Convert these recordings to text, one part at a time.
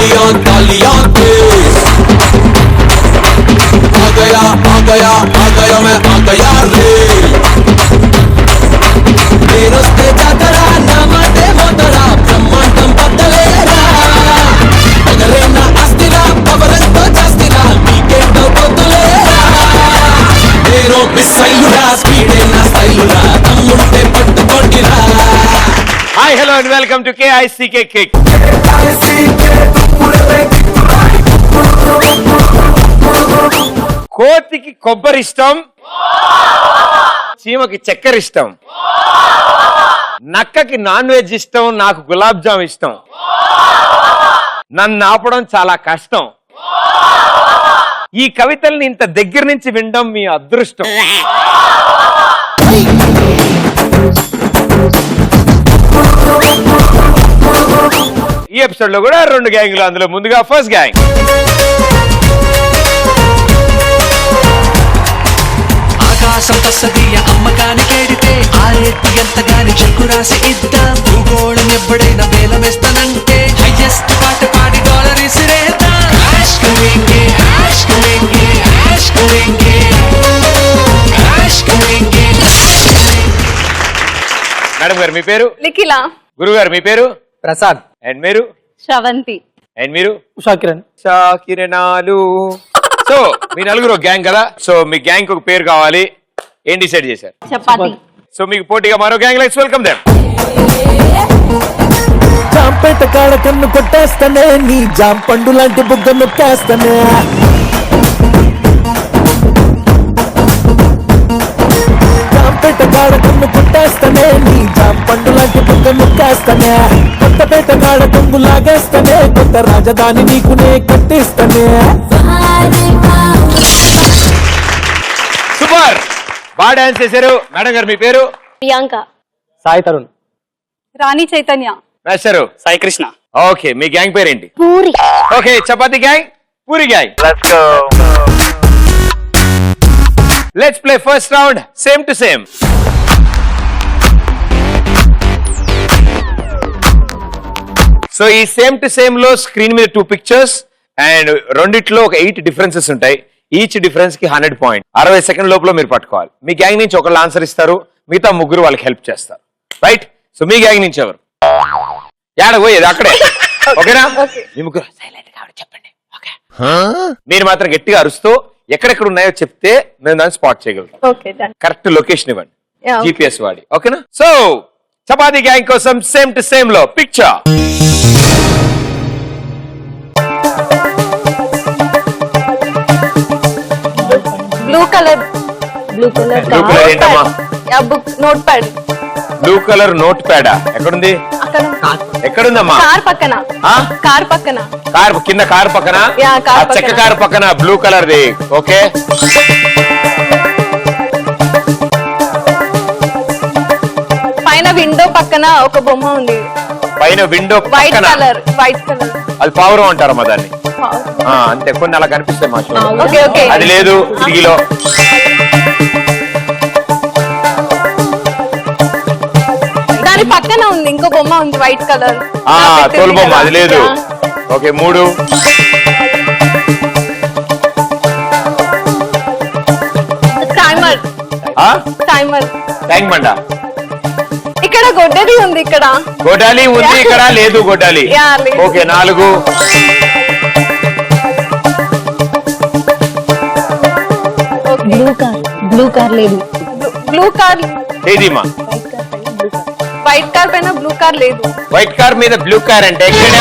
तालियां तालियां तेज आ गया आ गया आ गया मैं आ गया रे నేనొస్తే జాతర నా మాటే మోతరా బ్రహ్మాండం బద్దలేరా ఎగరేనా అస్తిరా పవరంతో చేస్తిరా నీకేంటో పొద్దులేరా నేను మిస్ అయ్యురా స్పీడే నా స్టైలురా తమ్ముంటే పట్టుకోండిరా. Hi hello and welcome to KICK Kick. కోతికి కొబ్బరి ఇష్టం, చీమకి చక్కెర ఇష్టం, నక్కకి నాన్ వెజ్ ఇష్టం, నాకు గులాబ్ జామ్ ఇష్టం. నన్ను ఆపడం చాలా కష్టం. ఈ కవితల్ని ఇంత దగ్గర నుంచి వినడం మీ అదృష్టం. ఈ ఎపిసోడ్ లో కూడా 2 గ్యాంగ్లు. అందులో ముందుగా ఫస్ట్ గ్యాంగ్. ఆకాశం తస్సదీయ అమ్మకానికి ఏడితే ఆరేట్టు ఎంతగాని చెక్కు రాసి ఇద్దాం. భూగోళం ఎప్పుడైనా వేలమేస్తానంటే హైయెస్ట్ పాట పాడి డాలర్ ఇసిరేద్దాం. యాష్ కరేంగే యాష్ కరేంగే యాష్ కరేంగే యాష్ కరేంగే. మేడం గారు మీ పేరు? నిఖిల. గురువు గారు మీ పేరు? ప్రసాద్. అండ్ మీరు? శ్రవంతి. అండ్ మీరు? ఉషాకిరణ్. కిరణాలు. సో మీ నలుగురు గ్యాంగ్ కదా, సో మీ గ్యాంగ్ ఒక పేరు కావాలి. ఏం డిసైడ్ చేశారు? చపాతి. సో మీకు పోటీగా మరో gang. Let's welcome them. Jampeta కాడ కన్ను కొట్టేస్తానే, నీ జాం పండు లాంటి బుగ్గ నొక్కేస్తానే. జాంపేట కాడ కన్ను కొట్టేస్తానే, నీ జాం పండు లాంటి బుగ్గ నొక్కేస్తానే. కొత్తపేట కాడ కొంగు లాగేస్తానే, కొత్త రాజధాని నీకునే కట్టిస్తానే. సూపర్, బాగా డాన్స్ చేశారు. మేడం గారు మీ పేరు? ప్రియాంక. సాయి తరుణ్. రాణి చైతన్య. మాస్టరు? సాయి కృష్ణ. ఓకే, మీ గ్యాంగ్ పేరేంటి? Puri. Okay, chapati gang, puri gang. Let's play first round same to same. So ఈ సేమ్ టు సేమ్ లో స్క్రీన్ మీద 2 పిక్చర్స్ అండ్ రెండిట్లో ఒక 8 డిఫరెన్సెస్ ఉంటాయి. ఈచ్ డిఫరెన్స్ కి 100 పాయింట్. 60 సెకండ్ లోపల మీరు పట్టుకోవాలి. మీ గ్యాంగ్ నుంచి ఒకళ్ళు ఆన్సర్ ఇస్తారు, మిగతా ముగ్గురు వాళ్ళకి హెల్ప్ చేస్తారు. రైట్? సో మీ గ్యాంగ్ నుంచి ఎవరు? యాడ పోయేది అక్కడే. ఓకేనా? మీ ముగ్గురు సైలెంట్ గా చెప్పండి. ఓకే, మీరు మాత్రం గట్టిగా అరుస్తూ ఎక్కడెక్కడ ఉన్నాయో చెప్తే మేము దాన్ని స్పాట్ చేయగలుగుతాం. Okay done. కరెక్ట్ లొకేషన్ ఇవ్వండి Yeah, okay. GPS వాడి. ఓకేనా? సో చపాతి గ్యాంగ్ కోసం సేమ్ టు సేమ్ లో picture. Blue colour. Blue colour. Blue colour ఏంటమ్మా? Book note pad. Blue colour note ప్యాడా? ఎక్కడుంది? అక్కడ ఎక్కడుందమ్మా? కార్ పక్కన. ఆ? కార్ పక్కన. కార్ కింద, కార్ పక్కన. Yeah, car ఆ చెక్క పక్కన. కార్ పక్కన బ్లూ కలర్ ది. ఓకే, పైన విండో పక్కన ఒక బొమ్మ ఉంది. పైన విండో వైట్ పక్కన. కలర్. White colour. అది పావురం అంటారమ్మా దాన్ని. అంతే, కొన్ని అలా కనిపిస్తాయి మా షో. Okay okay. అది లేదు కిటికీలో. దాని పక్కన ఉంది ఇంకో బొమ్మ ఉంది వైట్ కలర్. తోలు బొమ్మ, అది లేదు. ఓకే, 3. టైమర్. టైమర్. ట్యాంక్ బండ. ఇక్కడ గొడ్డలి ఉంది. ఇక్కడ గొడ్డాలి ఉంది, ఇక్కడ లేదు గొడ్డాలి. Yeah, లేదు. Okay, 4. Blue car. Blue car లేదు. Blue car. ఏదిమా? వైట్ కార్ పైన బ్లూ కార్ లేదు. వైట్ కార్ మీద బ్లూ కార్ అంటే ఎక్కడ?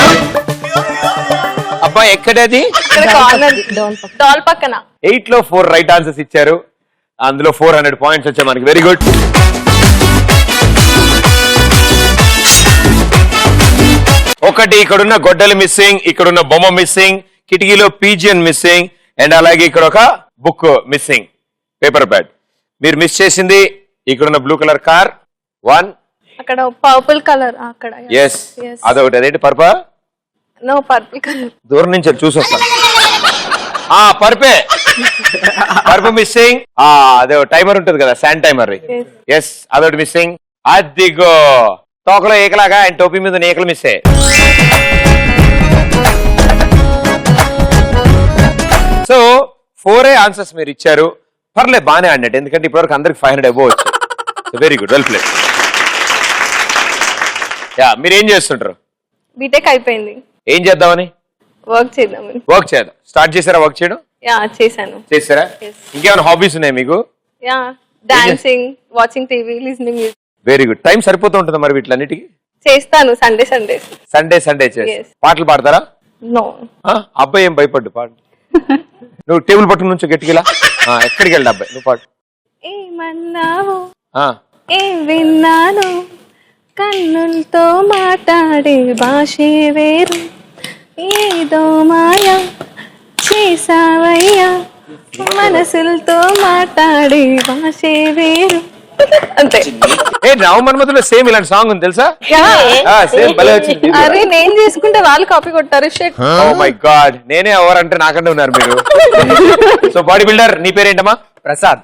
అబ్బా ఎక్కడది? ఇక్కడ కార్నర్ డాల్ పక్కన. 8 లో 4 రైట్ ఆన్సర్స్ ఇచ్చారు. అందులో 400 పాయింట్స్ వచ్చాయి మనకి. Very good. ఒకటి ఇక్కడున్న గొడ్డలి మిస్సింగ్, ఇక్కడున్న బొమ్మ మిస్సింగ్, కిటికీలో పీజియన్ మిస్సింగ్, అండ్ అలాగే ఇక్కడ ఒక బుక్ మిస్సింగ్, పేపర్ ప్యాడ్. మీరు మిస్ చేసింది ఇక్కడున్న బ్లూ కలర్ కార్ 1. అక్కడ పర్పుల్ కలర్. అక్కడ ఎస్, అదొకటి. అదేంటి పర్పా? No, purple colour. దూరం నుంచి చూసి వస్తాను. పర్పే. పర్పు మిస్సింగ్. అదే టైమర్ ఉంటుంది కదా, శాండ్ టైమర్. ఎస్, అదొకటి మిస్సింగ్. అదిగో తోకలో ఏకలాగా అండ్ టోపీ మీద నేకలు మిస్ అయ్యాయి. 4 ఆన్సర్స్ మీరు ఇచ్చారు. పర్లేదు, బాగానే ఆడినట్టు, ఎందుకంటే ఇప్పటివరకు అందరికి 500 అబోవ్ వచ్చాయి. Very good, well played. Yeah, మీరు ఏం చేస్తుంటారు? బీటెక్ అయిపోయింది. ఏం చేద్దామని? వర్క్ చేద్దామని. వర్క్ చేద్దాం. స్టార్ట్ చేశారా వర్క్ చేయడం? యా, చేశాను. చేస్తారా? ఇంకేమైనా హాబీస్ ఉన్నాయి మీకు? Yeah, dancing, watching TV, listening music. Very good. Time సరిపోతూ ఉంటుంది మరి వీటిలన్నిటికీ? చేస్తాను సండే సండే చేస్తా. పాటలు పాడతారా? నో. అబ్బాయి ఏం భయపడ్డు, పాడు. నువ్వు టేబుల్ పట్టుకుని నుంచి గట్టిగా ఎక్కడికి వెళ్ళి అబ్బాయి నువ్వు పాడు. ఏమన్నావు, ఏం విన్నాను, కన్నులతో మాట్లాడే భాషే వేరు, ఏదో మాయా చేసావయ్యా, మనసులతో మాట్లాడే భాషే వేరు. అంతే. ఏ నవమన్మధులో సేమ్ ఇలాంటి సాంగ్ ఉంది తెలుసా? సేమ్ భలే వచ్చింది. అరే నేను చేసుకుంటే వాళ్ళు కాపీ కొట్టారు. షిట్. ఓ మై గాడ్, నేనే ఎవరంటే నాకంటే ఉన్నారు మీరు. సో బాడీ బిల్డర్, నీ పేరేంటమ్మా? ప్రసాద్.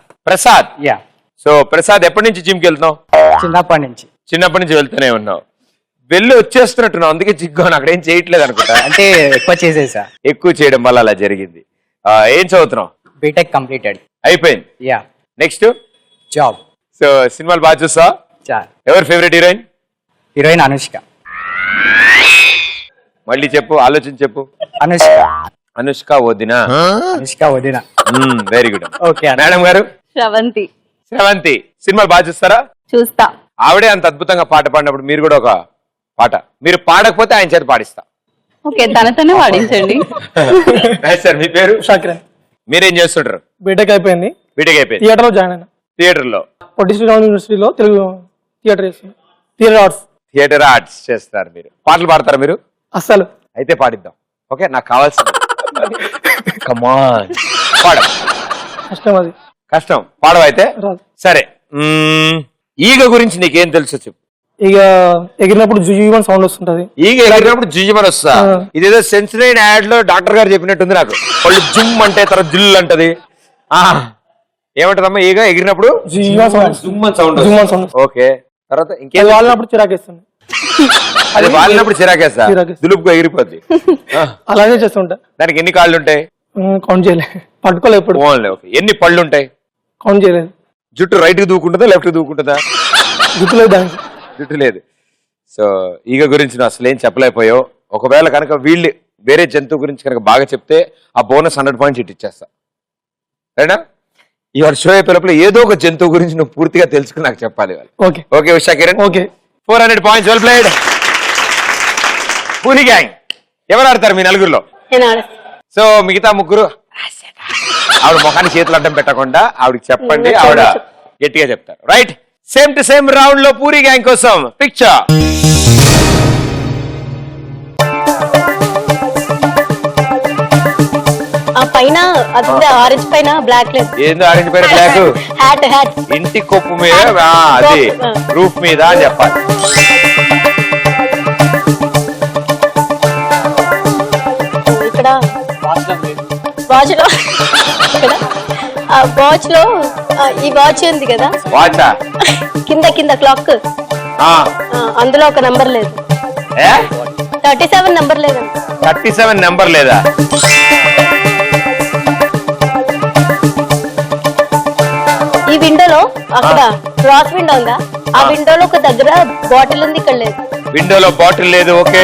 యా. సో ప్రసాద్, ఎప్పటి నుంచి జిమ్ కి వెళ్తున్నావు? చిన్నప్పటి నుంచి వెళ్తూనే ఉన్నావు. వెళ్ళి వచ్చేస్తున్నట్టున్నావు, అందుకే జిగ్గాను. అక్కడ ఏం చేయట్లేదు అనుకుంటా. అంటే ఎక్కువ చేసేసా. ఎక్కువ చేయడం వల్ల అలా జరిగింది. ఏం చదువుతున్నావు? BTech completed. అయిపోయింది. యా. Next job. సో సినిమాలు బాగా చూస్తా? ఎవరు ఫేవరెట్ హీరోయిన్? హీరోయిన్ అనుష్క. మళ్ళీ చెప్పు, ఆలోచించి చెప్పు. అనుష్క వదినా. Very good. ఓకే. మేడం గారు? శ్రవంతి. సినిమాలు బాగా చూస్తారా? చూస్తా. ఆవిడే అంత అద్భుతంగా పాట పాడినప్పుడు మీరు కూడా ఒక పాట, మీరు పాడకపోతే ఆయన చేత పాడిస్తా. ఓకే, తనతోనే పాడించండి. సార్ మీ పేరు? షాకిరన్. మీరేం చేస్తుంటారు? బీటెక్ అయిపోయింది. థియేటర్ లో జాయిన్ అయినా. థియేటర్ లో? పొట్టి శ్రీరామ్ యూనివర్సిటీలో తెలుగు థియేటర్ చేస్తాను. థియేటర్ ఆర్ట్స్ చేస్తారు. మీరు పాటలు పాడతారా మీరు? అస్సలు. అయితే పాడిద్దాం. ఓకే, నాకు కావాల్సింది. కమాన్, పాడ. కష్టం అది. కష్టం, పాడవైతే. రాదు. సరే, ఈగ గురించి నీకేం తెలుసు చెప్పు. ఇక ఎగిరినప్పుడు జుజుమని సౌండ్ వస్తుంటది. ఈగ ఎగిరినప్పుడు జుజుమని వస్తా. ఇదేదో సెన్సిటైన్ యాడ్ లో డాక్టర్ గారు చెప్పినట్టుంది నాకు. వాళ్ళు జుమ్ అంటే తర్వాత జుల్ అంటది. ఏమంటదమ్మా ఈగ ఎగిరినప్పుడు? సౌండ్. ఓకే, తర్వాత ఇంకేం? వాలినప్పుడు చిరాకేస్తుంది. అది వాలినప్పుడు చిరాకేస్తా, దులుపుగా ఎగిరిపోద్ది. అలాగే చేస్తుంటా. దానికి ఎన్ని కాళ్ళు ఉంటాయి? కౌంట్ చేయలేదు, పట్టుకోలేదు ఎప్పుడు. ఓకే, ఎన్ని పళ్ళు ఉంటాయి? కౌంట్ చేయలేదు. జుట్టు రైట్ కి దూకుంటుందా లెఫ్ట్ కి దూకుంటుందా? జుట్టు లేదు దానికి. జుట్టు లేదు. సో ఈగ గురించి నువ్వు అసలు ఏం చెప్పలేకపోయావు. ఒకవేళ కనుక వీళ్ళు వేరే జంతువు గురించి కనుక బాగా చెప్తే ఆ బోనస్ 100 పాయింట్స్ ఇచ్చేస్తా. రైనా? ఇవాళ షో అయిపోయే లోపల ఏదో ఒక జంతువు గురించి నువ్వు పూర్తిగా తెలుసుకుని నాకు చెప్పాలి. Okay okay Usha Kiran. Okay. 400 points, well played. Puri gang ఎవరు ఆడతారు మీ నలుగురిలో? సో మిగతా ముగ్గురు ఆవిడ ముఖానికి చేతులు అడ్డం పెట్టకుండా ఆవిడకి చెప్పండి, ఆవిడ గట్టిగా చెప్తారు. Right, same to same round లో పూరి గ్యాంగ్ కోసం పిక్చర్. పైన ఆరెంజ్ పైన బ్లాక్ లేదు. ఏందో ఆరెంజ్ పైన బ్లాక్? హ్యాట్. ఇంటి కొప్పు మీద, అది రూఫ్ మీద అని చెప్పాలి. ఇక్కడ వాచ్ లో ఈ వాచ్ ఉంది కదా, వాచా? కింద క్లాక్, అందులో ఒక నంబర్ లేదు. 37 నంబర్ లేదు. 37 నెంబర్ లేదా? ఈ విండోలో అక్కడ క్రాస్ విండో ఉందా, ఆ విండోలో ఒక దగ్గర బాటిల్ ఉంది, ఇక్కడ లేదు. విండోలో బాటిల్ లేదు. ఓకే,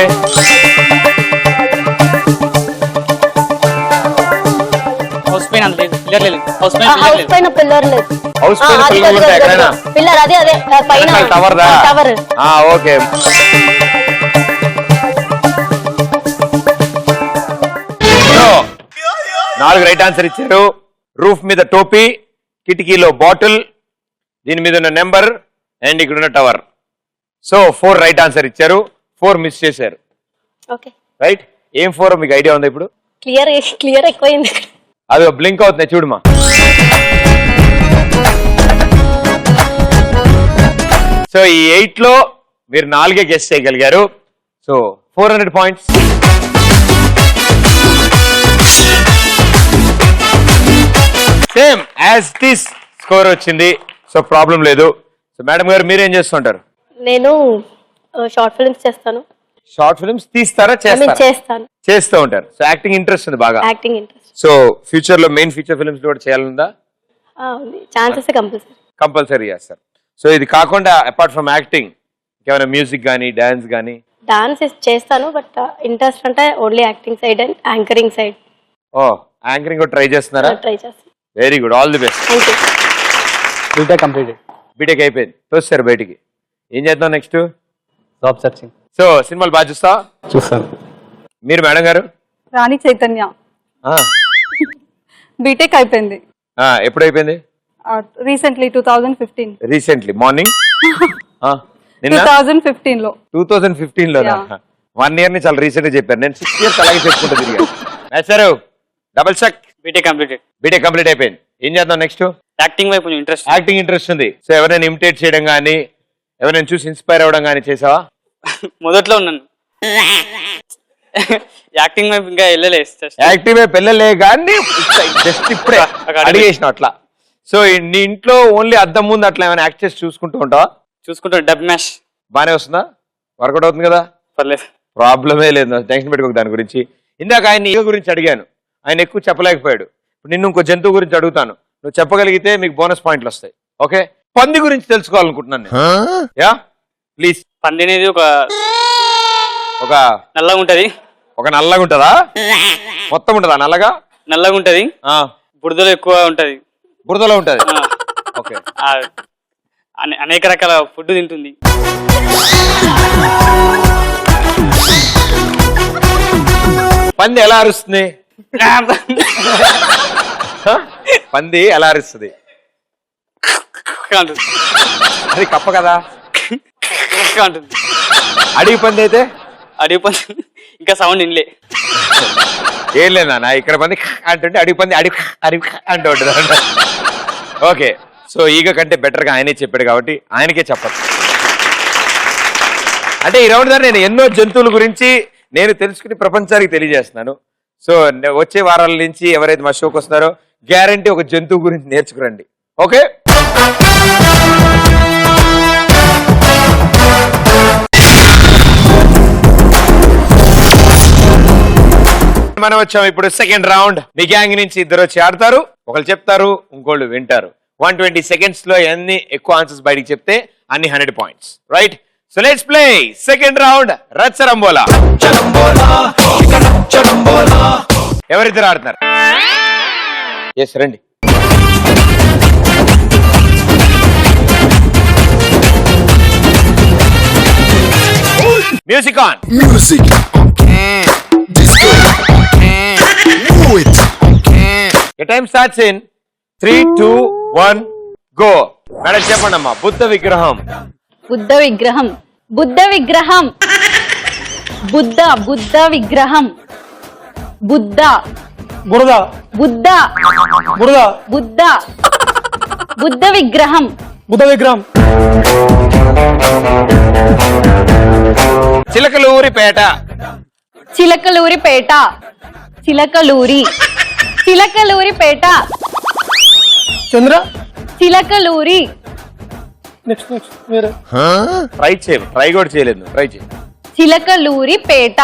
హౌస్ పైన పిల్లర్ లేదు. హౌస్ పైన పిల్లలు ఉంటాయి ఎక్కడైనా? పిల్లర్ అదే పైన టవర్ దా? టవర్. ఓకే, నాలుగు రైట్ ఆన్సర్ ఇచ్చారు. రూఫ్ మీద టోపీ, కిటికీలో బాటిల్, దీని మీద ఉన్న నెంబర్ అండ్ ఇక్కడ ఉన్న టవర్. సో 4 రైట్ ఆన్సర్ ఇచ్చారు, 4 మిస్ చేశారు. Okay, right. ఏం 4 మీకు ఐడియా ఉంది ఇప్పుడు? క్లియర్ ఎక్కువైంది. అది బ్లింక్ అవుతుంది చూడమా. సో ఈ 8 లో మీరు 4 గెస్ చేయగలిగారు. So 400 points. Same as this score వచ్చింది. సో ప్రాబ్లం లేదు. సో మేడం గారు మీరేం చేస్తుంటారు? నేను షార్ట్ ఫిల్మ్స్ చేస్తాను. షార్ట్ ఫిల్మ్స్ తీస్తారా? చేస్తూ ఉంటారు. సో యాక్టింగ్ ఇంట్రెస్ట్ ఉంది బాగా? Acting interest. సో ఫ్యూచర్ లో మెయిన్ ఫీచర్ ఫిల్మ్స్ కూడా చేయాలనుందా? ఉంది, ఛాన్సెస్ కంపల్సరీ. కంపల్సరీ చేస్తారు. సో ఇది కాకుండా అపార్ట్ ఫ్రమ్ యాక్టింగ్ ఏమైనా మ్యూజిక్ కానీ డాన్స్ కానీ? డాన్స్ చేస్తాను, బట్ ఇంట్రెస్ట్ అంటే only acting side and anchoring side. ఓ యాంకరింగ్ కూడా ట్రై చేస్తున్నారా? ట్రై చేస్తాను. Very good, all the best. Thank you. BTech completed. BTech అయిపోయింది, తోస్తారు బయటికి. ఏం చేద్దాం నెక్స్ట్? Job searching. సో సినిమాలు బాగా చూస్తావా? చూస్తాను. మీరు మేడం గారు? రాణి చైతన్య. బీటెక్ అయిపోయింది. ఎప్పుడు అయిపోయింది? రీసెంట్లీ 2015. రీసెంట్లీ మార్నింగ్ 2015 లో. 2015 లో 1 year ని చాలా రీసెంట్ గా చెప్పారు. నేను 6 years అలాగే చెప్పుకుంటా తిరిగాను. Sir double check. BTech completed. BTech complete అయిపోయింది. ఏం చేద్దాం నెక్స్ట్? యాక్టింగ్ వైపు కొంచెం ఇంట్రెస్ట్. యాక్టింగ్ ఇంట్రెస్ట్ ఉంది. సో ఎవరైనా ఇమిటేట్ చేయడం కానీ ఎవరైనా చూసి ఇన్స్పైర్ అవ్వడం కానీ చేసావా? మొదట్లో ఉన్నాను. యాక్టింగ్ వైపు ఇంకా వెళ్ళలేదు. యాక్టివ్ వైపు వెళ్ళలే కానీ జస్ట్ ఇప్పుడే అడిగేసిన అట్లా. సో నీ ఇంట్లో ఓన్లీ అద్దం ముందు అట్లా ఏమైనా యాక్ట్ చేసి చూసుకుంటూ ఉంటావా? చూసుకుంటాను. డబ్ మ్యాష్ బానే వస్తుందా? వర్కౌట్ అవుతుంది కదా? పర్లేదు, ప్రాబ్లమే లేదు. టెన్షన్ పెట్టుకోక దాని గురించి. ఇందాక ఆయన ఈగ గురించి అడిగాను, ఆయన ఎక్కువ చెప్పలేకపోయాడు. ఇప్పుడు నిన్ను ఇంకో జంతువు గురించి అడుగుతాను, నువ్వు చెప్పగలిగితే మీకు బోనస్ పాయింట్లు వస్తాయి. ఓకే, పంది గురించి తెలుసుకోవాలనుకుంటున్నాను నేను. Yeah please. పంది అనేది ఒక నల్లగా ఉంటది. ఒక నల్లగా ఉంటదా? మొత్తం ఉంటదా నల్లగా? నల్లగా ఉంటది, బురదలో ఎక్కువ ఉంటది. బురదలో ఉంటది. ఓకే. అనేక రకాల ఫుడ్ తింటుంది. పంది ఎలా అరుస్తుంది? పంది ఎలా అరుస్తుంది? అది కప్ప కదా? అడవి పంది అయితే? అడవి పంది ఇంకా సౌండ్ ఇన్లే. ఏం లేదా ఇక్కడ పంది అంటుంటే అడవి పంది అడవి అంటూ ఉంటుంది. ఓకే, సో ఈగ కంటే బెటర్గా ఆయనే చెప్పాడు కాబట్టి ఆయనకే చెప్పచ్చు. అంటే ఈ రౌండ్ నేను ఎన్నో జంతువుల గురించి నేను తెలుసుకుని ప్రపంచానికి తెలియజేస్తున్నాను. సో వచ్చే వారాల నుంచి ఎవరైతే మా షోకి వస్తున్నారో గ్యారంటీ ఒక జంతువు గురించి నేర్చుకురండి. ఓకే, మనం వచ్చాం ఇప్పుడు సెకండ్ రౌండ్. మీ గ్యాంగ్ నుంచి ఇద్దరు వచ్చి ఆడతారు. ఒకళ్ళు చెప్తారు, ఇంకోళ్ళు వింటారు. 120 seconds లో ఎన్ని ఎక్కువ ఆన్సర్స్ బయటికి చెప్తే అన్ని 100 points. Right? So let's play second round. రచ్చరంబోలా. ఎవరిద్దరు ఆడుతున్నారు? ఎస్ రండి. Music on. Music. Disco. Move it. Your time starts in 3, 2, 1, go. Madam చెప్పండి అమ్మా. బుద్ధ విగ్రహం. బుద్ధ విగ్రహం. బుద్ధ విగ్రహం. బుద్ధ బుద్ధ విగ్రహం. బుద్ధ బురద బుద్ధ బురద బుద్ధ బుద్ధ విగ్రహం. బుద్ధ విగ్రహం. చిలకలూరిపేట. చిలకలూరిపేట. చిలకలూరి. చిలకలూరిపేట. చంద్ర. చిలకలూరి. నెక్స్ట్ వేరే. ట్రై చేయాలి. ట్రై కూడా చేయలేదు. ట్రై చేయి. చిలకలూరిపేట.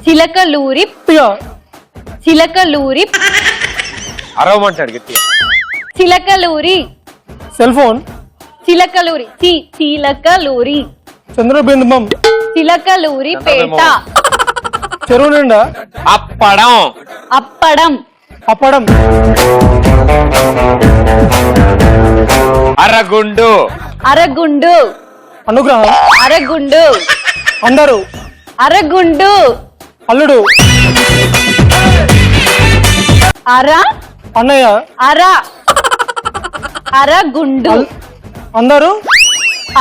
చిలకలూరి. చిలకలూరి. అరవమంటాడు గట్టి. చిలకలూరి. Cell phone. చిలకలూరి. చిలకలూరి. చంద్రబింబం. చిలకలూరిపేట. చెరువు నిండా. అప్పడం. అప్పడం. అప్పడం. అరగుండు. అరగుండు. అనుగ్రహం. అరగుండు. అందరు. అరగుండు. అల్లుడు. అర. అన్నయ్య. అర. అరగుండు. అందరు.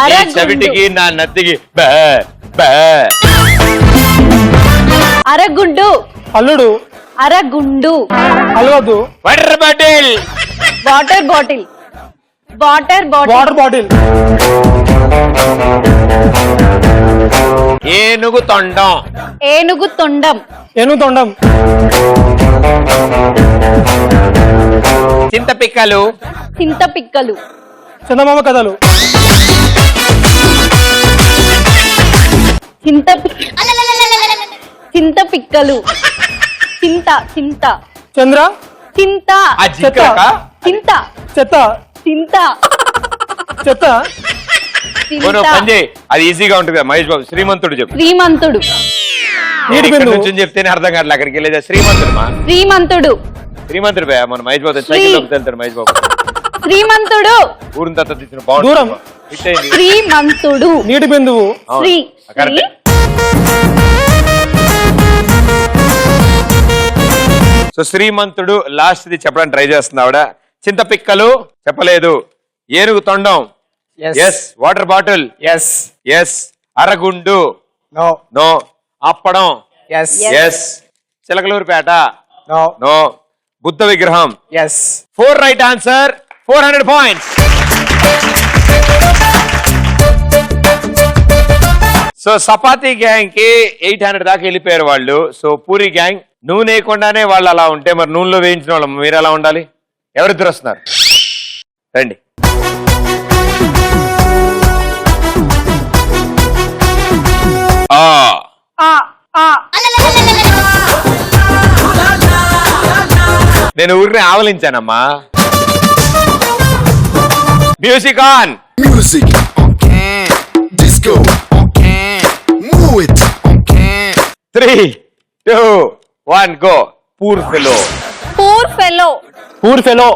అరగుండు. చెవిటికి నా నత్తికి బే బే. అరగుండు. అల్లుడు. అరగుండు. అలవద్దు. Water bottle. Water bottle. Water bottle. Water bottle. ఏనుగు తొండం. ఏనుగు తొండం. ఏనుగు తొండం. చింతపిక్కలు. చింతపిక్కలు. చందమామ కథలు. చింతపిక్కలు. చింత చింత చంద్ర చింత ఆ జింకలకా? చింత చెత్త చింత చెత్త ఓ, నువ్వు చింత పని చేయి, అది ఈజీగా ఉంటుంది కదా మహేష్ బాబు. శ్రీమంతుడు చెప్పు. శ్రీమంతుడు నేను ఇక్కడ నుంచి చెప్తేనే అర్థం కావట్లే, అక్కడికి వెళ్ళేదా? శ్రీమంతుడు మా శ్రీమంతుడు శ్రీమంతుడు బే మన మహేష్ బాబు సైకిల్ వెళ్తాడు మహేష్ బాబు. శ్రీమంతుడు ఊరిని తత్త తీసిన దూరం. బాగుంటుంది. హిట్ అయింది. శ్రీమంతుడు నీటి బిందువు అవును. శ్రీ కరెక్టే. సో శ్రీమంతుడు లాస్ట్ ఇది చెప్పడానికి ట్రై చేస్తుంది ఆవిడ. చింతపిక్కలు చెప్పలేదు. ఏనుగు తొండం yes. Water bottle yes yes. అరగుండు నో నో. అప్పడం yes yes. Chilakaluripet no no. Buddha విగ్రహం yes 4 right answer, 400 points. So chapati gang కి 800 దాకా వెళ్ళిపోయారు వాళ్ళు. సో పూరి గ్యాంగ్ నూనె వేయకుండానే వాళ్ళు అలా ఉంటే మరి నూనెలో వేయించిన వాళ్ళు మీరు ఎలా ఉండాలి? ఎవరిద్దరు వస్తున్నారు? రండి. ఆ ఆ ఆ నేను ఊరిని ఆవలించానమ్మా. Music on. Music on can. Disco on can. Move it on can. 3, 2, 1 go. Poor fellow. Poor fellow poor fellow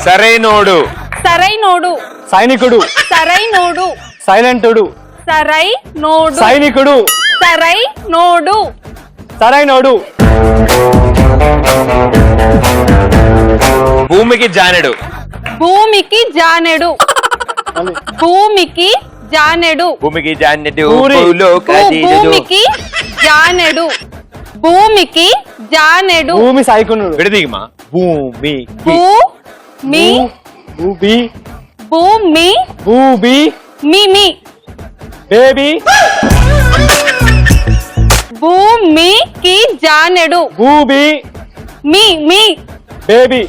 సరైనోడు. సరైనోడు సైనికుడు సరైనోడు సైలెంటుడు సరైనోడు సైనికుడు సరైనోడు సరైనోడు భూమికి జానెడు. భూమికి జానెడు భూమికి జానెడు భూమికి జానెడు. పూరి. భూమికి జానెడు భూమికి జానెడు భూమి సైకునుడు విడదీగమా. భూమి భూమి భూబి భూమి భూబి మిమి బేబీ భూమికి జానెడు భూబి మీ మీ బేబీ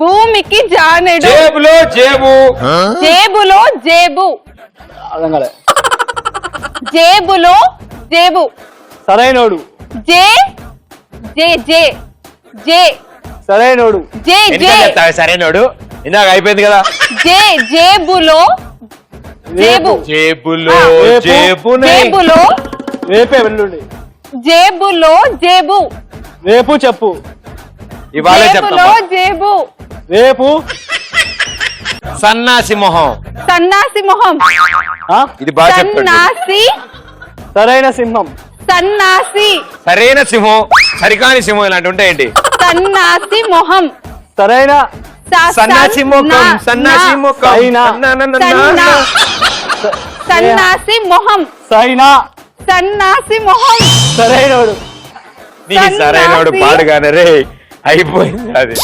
భూమికి జానెడు జేబులో జేబు. జేబులో జేబు అర్థం కాలే జేబులో జేబు సరైనోడు జే జే జే జే సరైనోడు జే ఎంత జే చెప్తావే సరైనోడు? ఇందాక అయిపోయింది కదా. జే జేబులో జేబు జేబులో రేపు. జేబునే. జేబులో రేపే వెళ్ళండి జేబులో జేబు రేపు చెప్పు ఇవాళే జేబులో చెప్తాం. జేబు రేపు సన్నాసి మొహం. సన్నాసి మొహం ఆ? ఇది బాగా చెప్పండి. సన్నాసి సరైన సింహం సన్నాసి సరైన సింహం, సరికాని సింహం ఇలాంటి ఉంటాయేంటి? సన్నాసి మొహం సరైన సన్నాసి ముఖం, సన్నాసి ముఖం. సైనా. సన్నాసి మొహం సైనా సన్నాసి మొహం సరైనోడు నీ సరైనోడు పాడుగానే రే అయిపోయింది అది.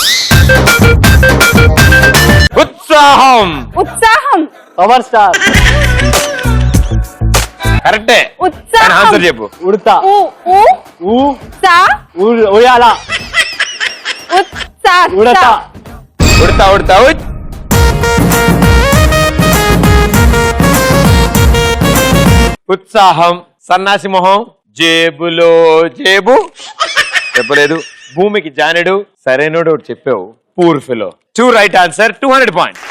ఉత్సాహం. ఉత్సాహం పవర్ స్టార్ కరెక్టే. ఉత్సాహం. ఆన్సర్ చెప్పు. ఉడతా ఉ ఉ ఊ సా ఉయ్యాల ఉత్సా ఉడతా ఉడతా ఉడతా ఉయ్. ఉత్సాహం. సన్నాసి మొహం. జేబులో జేబు చెప్పలేదు. భూమికి జానెడు. సరైనడు ఒకటి చెప్పావు. Poor fellow. 2 right answer, 200 points.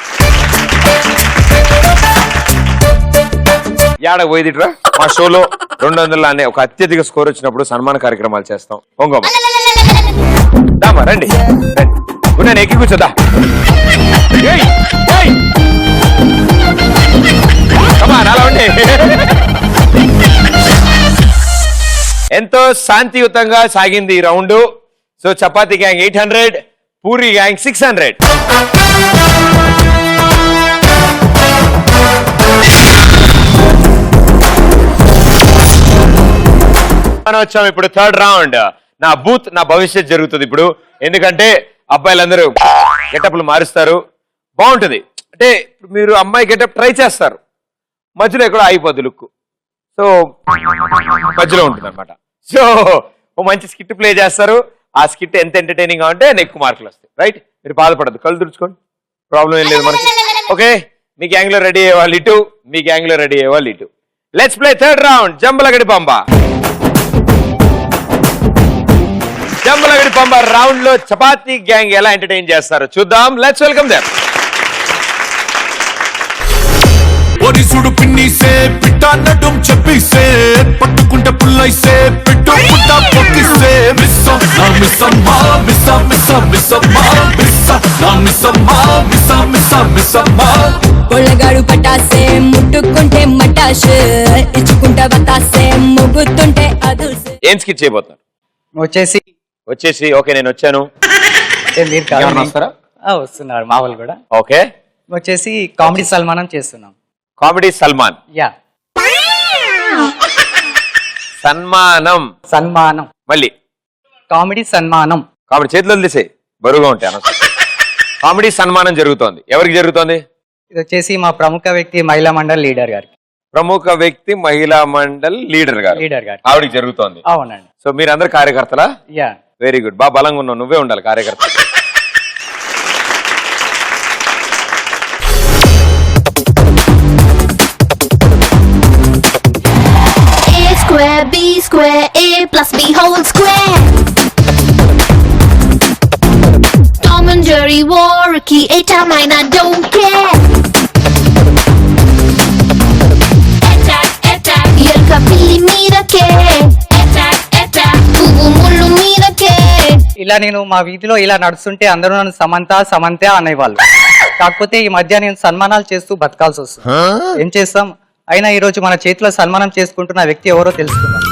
యాడ పోయిదిట్రా మా షోలో 200 అనే ఒక అత్యధిక స్కోర్ వచ్చినప్పుడు సన్మాన కార్యక్రమాలు చేస్తాం. పొంగమ్మ దామా రండి నేను ఎక్కి కూర్చోదా. ఏయ్, ఏయ్. Come on, అలా ఉండి. ఎంతో శాంతియుతంగా సాగింది ఈ round. So chapati gang 800, puri gang 600. మనం వచ్చాం ఇప్పుడు థర్డ్ రౌండ్. నా బూత్ నా భవిష్యత్ జరుగుతుంది ఇప్పుడు. ఎందుకంటే అబ్బాయిలందరూ గెటప్లు మారుస్తారు, బాగుంటుంది. అంటే ఇప్పుడు మీరు అమ్మాయి గెటప్ ట్రై చేస్తారు, మధ్యలో ఎక్కడో అయిపోద్ది లుక్. సో మధ్యలో ఉంటుంది అనమాట. సో ఓ మంచి స్కిట్ ప్లే చేస్తారు. ఆ స్కిట్ ఎంత ఎంటర్టైనింగ్ గా ఉంటే ఎక్కువ మార్కులు వస్తాయి. రైట్, మీరు బాధపడద్దు, కళ్ళు తుడుచుకోండి, ప్రాబ్లం ఏం లేదు మనకి. ఓకే, మీ గ్యాంగ్ లో రెడీ అయ్యే వాళ్ళు ఇటు, మీ గ్యాంగ్ లో రెడీ అయ్యే వాళ్ళు ఇటు. లెట్స్ ప్లే థర్డ్ రౌండ్ జంబలగడి పంబ. జంబలగడి పంబ రౌండ్ లో చపాతీ గ్యాంగ్ ఎలా ఎంటర్టైన్ చేస్తారో చూద్దాం. Let's welcome them. ఒడిసుడు పిన్నిసే పిట్ట నడుం చెప్పిసే పట్టుకుంటే పుల్లైసే పిట్టు పుట్ట పొక్కిసే మిస్స నా మిస్సమ్మా మిస్స మిస్స మిస్సమ్మా మిస్స నా మిస్సమ్మా మిస్స మిస్స మిస్సమ్మా పొళ్ళగాడు పటాసే ముట్టుకుంటే మటాష్ ఇచ్చుకుంటే బతాసే ముగ్గుతుంటే అదుర్సే. ఏం స్కిట్ చేయబోతున్నారు? వచ్చేసి ఓకే నేను వచ్చాను. మీరు ఎవరన్నా వస్తారా? వస్తున్నారు మా వాళ్ళు కూడా. ఓకే వచ్చేసి కామెడీ సల్మానం చేస్తున్నాం. కామెడీ సల్మాన్. యా సన్మానం మళ్ళీ కామెడీ సన్మానం. కామెడీ చేతిలో తీసే బరువుగా ఉంటాయి అనవసరం. కామెడీ సన్మానం జరుగుతోంది. ఎవరికి జరుగుతోంది? ఇది వచ్చేసి మా ప్రముఖ వ్యక్తి మహిళా మండల్ లీడర్ గారికి. ప్రముఖ వ్యక్తి మహిళా మండల్ లీడర్ గారు ఆవిడికి జరుగుతోంది. అవునండి. సో మీరందరు కార్యకర్తలా? Yeah very good. బాగా బలంగా ఉన్నావు, నువ్వే ఉండాలి కార్యకర్త. Square B square A plus B whole square. Tom and Jerry war Ricky A-Time I don't care. Attack Yelka pilli meerake. Attack Bubu mullu meerake. ఇలా నేను మా వీధిలో ఇలా నడుస్తుంటే అందరూ నన్ను సమంత అనేవాళ్ళు. కాకపోతే ఈ మధ్య నేను సన్మానాలు చేస్తూ బతకాల్సి వస్తుంది. ఏం చేస్తాం? అయినా ఈ రోజు మన చేతిలో సన్మానం చేసుకుంటున్న వ్యక్తి ఎవరో తెలుసుకుందాం.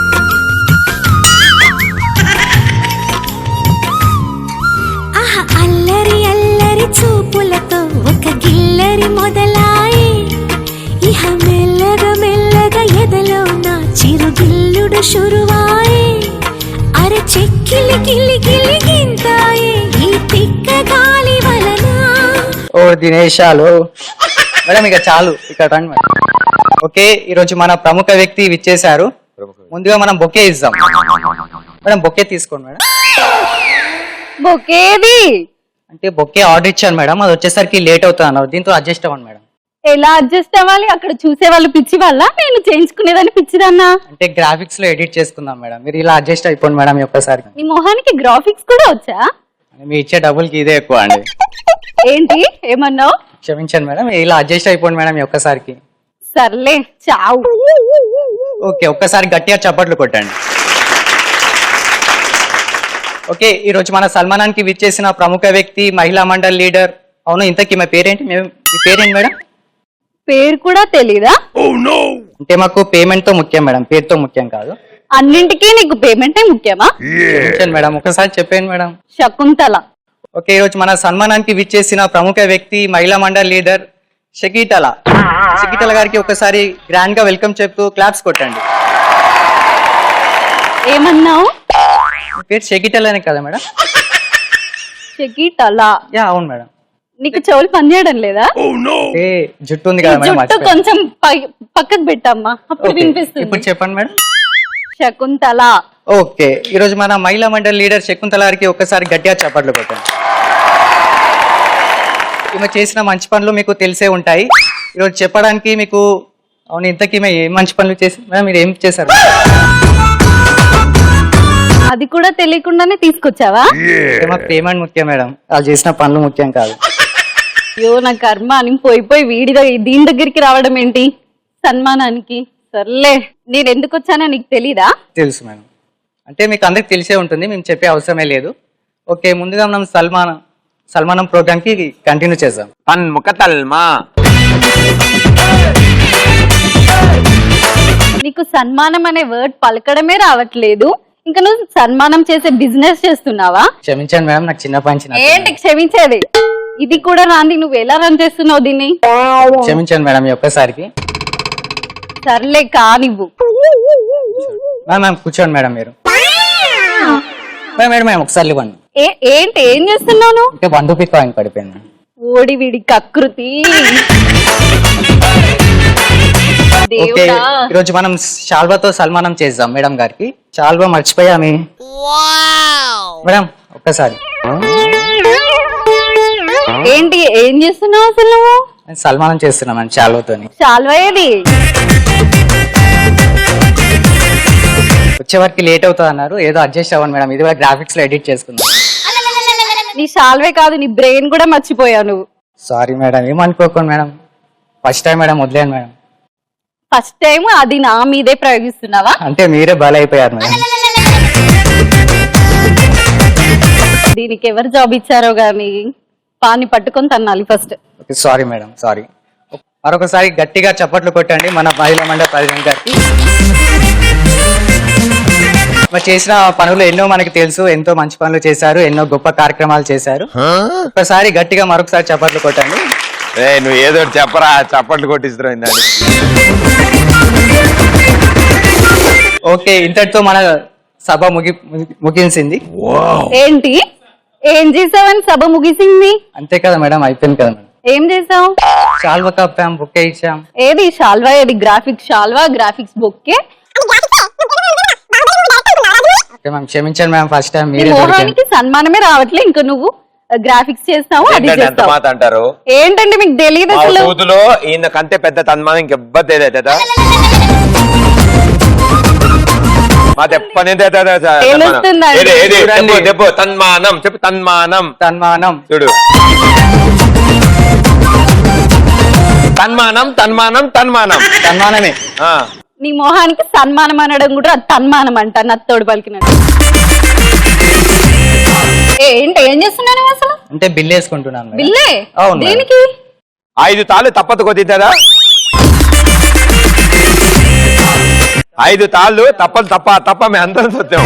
అల్లరి అల్లరి చూపులతో ఒక గిల్లరి మొదలాయి ఇహ మెల్లగా మెల్లగా ఎదలో నా చిరుగిల్లుడు షురువాయి అరే చెక్కిలి గిల్లి గిల్లి గింతాయి ఈ తిక్క గాలి వలన. ఓ దినేశాలు మేడం ఇక చాలు, ఇక్కడ రండి మేడం. ఓకే ఈరోజు మన ప్రముఖ వ్యక్తి విచ్చేశారు. ముందుగా మనం బొకే ఇద్దాం. మేడం బొకే తీసుకోండి మేడం. బొకేది అంటే బొకే ఆర్డర్ ఇచ్చాను మేడం, అది వచ్చేసరికి లేట్ అవుతుంది అన్నారు. దీంతో అడ్జస్ట్ అవ్వండి మేడం. ఎలా అడ్జస్ట్ అవ్వాలి? అక్కడ చూసే వాళ్ళు పిచ్చి వల్ల నేను చేయించుకునేదాన్ని పిచ్చిదన్నా. అంటే గ్రాఫిక్స్ లో ఎడిట్ చేసుకుందాం మేడం, మీరు ఇలా అడ్జస్ట్ అయిపోండి మేడం ఒక్కసారి. నీ మొహానికి గ్రాఫిక్స్ కూడా వచ్చా? మీ ఇచ్చే డబ్బులకి ఇదే ఎక్కువ అండి. ఏంటి ఏమన్నావు? క్షమించండి మేడం, ఇలా అడ్జస్ట్ అయిపోండి మేడం ఒక్కసారికి. సర్లే చావు. ఓకే ఒక్కసారి గట్టిగా చప్పట్లు కొట్టండి. ఓకే ఈరోజు మన సన్మానానికి విచ్చేసిన ప్రముఖ వ్యక్తి మహిళా మండల్ లీడర్. అవును ఇంతకీ మీ పేరేంటి? మీ పేరేంటి మేడం? పేరు కూడా తెలీదా? అంటే మాకు పేమెంట్ తో ముఖ్యం మేడం, పేరుతో ముఖ్యం కాదు. అన్నింటికీ నీకు పేమెంటే ముఖ్యమా? మేడం ఒకసారి చెప్పండి మేడం. శకుంతల. ఓకే ఈరోజు మన సన్మానానికి విచ్చేసిన ప్రముఖ వ్యక్తి మహిళా మండల్ లీడర్ శకితల గారికి ఒకసారి గ్రాండ్ గా వెల్కమ్ చెప్తూ క్లాప్స్ కొట్టండి. ఏమన్నావు? పేరు శకితలనే కదా మేడం? శకితల. యా అవును మేడం. నీకు చెవులు పనిచేయడం లేదా? జుట్టు ఉంది కదా మేడం, జుట్టు కొంచెం పక్కకు పెట్టమ్మా, అప్పుడు వినిపిస్తుంది. ఇప్పుడు చెప్పండి మేడం. శకుంతల. ఓకే ఈరోజు మన మహిళా మండల్ లీడర్ శకుంతల గారికి ఒకసారి గట్టిగా చప్పట్లు కొట్టండి. ఈమె చేసిన మంచి పనులు మీకు తెలిసే ఉంటాయి. ఈరోజు చెప్పడానికి మీకు అవును ఇంతకీ ఏం మంచి పనులు చేసి మేడం మీరు ఏం చేశారు? అది కూడా తెలియకుండానే తీసుకొచ్చావా? మాకు పేమెంట్ ముఖ్యం మేడం, వాళ్ళు చేసిన పనులు ముఖ్యం కాదు. అయ్యో నా కర్మ అని పోయి వీడిగా దీని దగ్గరికి రావడం ఏంటి సన్మానానికి? సర్లే నేను ఎందుకు వచ్చానో నీకు తెలీదా? తెలుసు మేడం, అంటే మీకు అందరికి తెలిసే ఉంటుంది, మేము చెప్పే అవసరమే లేదు. ఓకే ముందుగా మనం సల్మానం ప్రోగ్రామ్ కి కంటిన్యూ చేద్దాం. నీకు సన్మానం అనే వర్డ్ పలకడమే రావట్లేదు, ఇంకా నువ్వు సన్మానం చేసే బిజినెస్ చేస్తున్నావా? క్షమించండి మేడం, నాకు చిన్న పంచిన. ఏంటి క్షమించేది? ఇది కూడా రాంది, నువ్వు ఎలా రన్ చేస్తున్నావు దీన్ని? క్షమించండి మేడం ఒక్కసారికి. సర్లే కానివ్వు. మ్యామ్ కూర్చోండి మేడం. మీరు మేడం ఒకసారి ఇవ్వండి. ఏంటి ఏం చేస్తున్నాను? అంటే 1 రూపీ కాయిన్ పడిపోయింది. ఓడి వీడి కకృతి. ఓకే ఈరోజు మనం శాల్వాతో సన్మానం చేద్దాం మేడం గారికి. శాల్వా మర్చిపోయామి మేడం ఒక్కసారి. ఏంటి ఏం చేస్తున్నావు అసలు నువ్వు? సన్మానం చేస్తున్నాం శాల్వాతోని. శాల్వా ఏది? వచ్చే వరకు లేట్ అవుతుంది అన్నారు, ఏదో అడ్జస్ట్ అవ్వండి మేడం, ఇది కూడా గ్రాఫిక్స్ లో ఎడిట్ చేసుకున్నాం. నీ షాల్వే కాదు నీ బ్రెయిన్ కూడా మర్చిపోయావు నువ్వు. సారీ మేడం, ఏమనుకోకండి మేడం, ఫస్ట్ టైం మేడం, వదిలేను మేడం. ఫస్ట్ టైం అది నా మీదే ప్రయోగిస్తున్నావా? అంటే మీరే బలైపోయారు మేడం. దీనికి ఎవరు జాబ్ ఇచ్చారో గానీ పాన్ని పట్టుకొని తన్నాలి ఫస్ట్. Sorry madam, sorry. మరొకసారి గట్టిగా చప్పట్లు కొట్టండి మన మహిళా మండలి ప్రెసిడెంట్ గారికి. మరి చేసిన పనులు ఎన్నో మనకి తెలుసు, ఎంతో మంచి పనులు చేశారు, ఎన్నో గొప్ప కార్యక్రమాలు చేశారు. ఒకసారి గట్టిగా మరొకసారి చప్పట్లు కొట్టండి. నువ్వు ఏదో చెప్పరా, చప్పట్లు కొట్టిస్తున్నావు దాన్ని. ఓకే, ఇంతటితో మన సభ ముగిసింది. ఏంటి ఏం చేసావని సభ ముగిసింది? అంతే కదా మేడం, అయిపోయింది కదా మేడం. ఏం చేసావు? షాల్వా కప్పాం, బుక్కే ఇచ్చాం. ఏది షాల్వా? ఏది గ్రాఫిక్స్ షాల్వా, గ్రాఫిక్స్ బుక్కే? క్షమించండి మ్యామ్, ఫస్ట్ టైం మీరే మోహానికి సన్మానమే రావట్లే, ఇంకా నువ్వు గ్రాఫిక్స్ చేస్తావు, అది ఎంత చేస్తావు. మాట అంటారు ఏంటండి మీకు తెలియదు అసలు? కూతులో ఈయన కంటే పెద్ద తన్మానం ఇంకెవ్వరు ఏదైతే తన్మానం చెప్పు. తన్మానం తన్మానం చూడు, తన్మానం తన్మానం తన్మానం తన్మానమే. నీ మొహానికి సన్మానం అనడం కూడా తన్మానం అంట, నత్తోడు పలికినట్టు. ఏంటి ఏం చేస్తున్నాను అసలు? అంటే బిల్ వేసుకుంటున్నాను. బిల్లే? అవును. దేనికి? 5 తాళ్ళు తప్పదు కొద్దిదా? 5 తాళ్ళు తప్పదు తప్ప మేము అందరం సత్యం.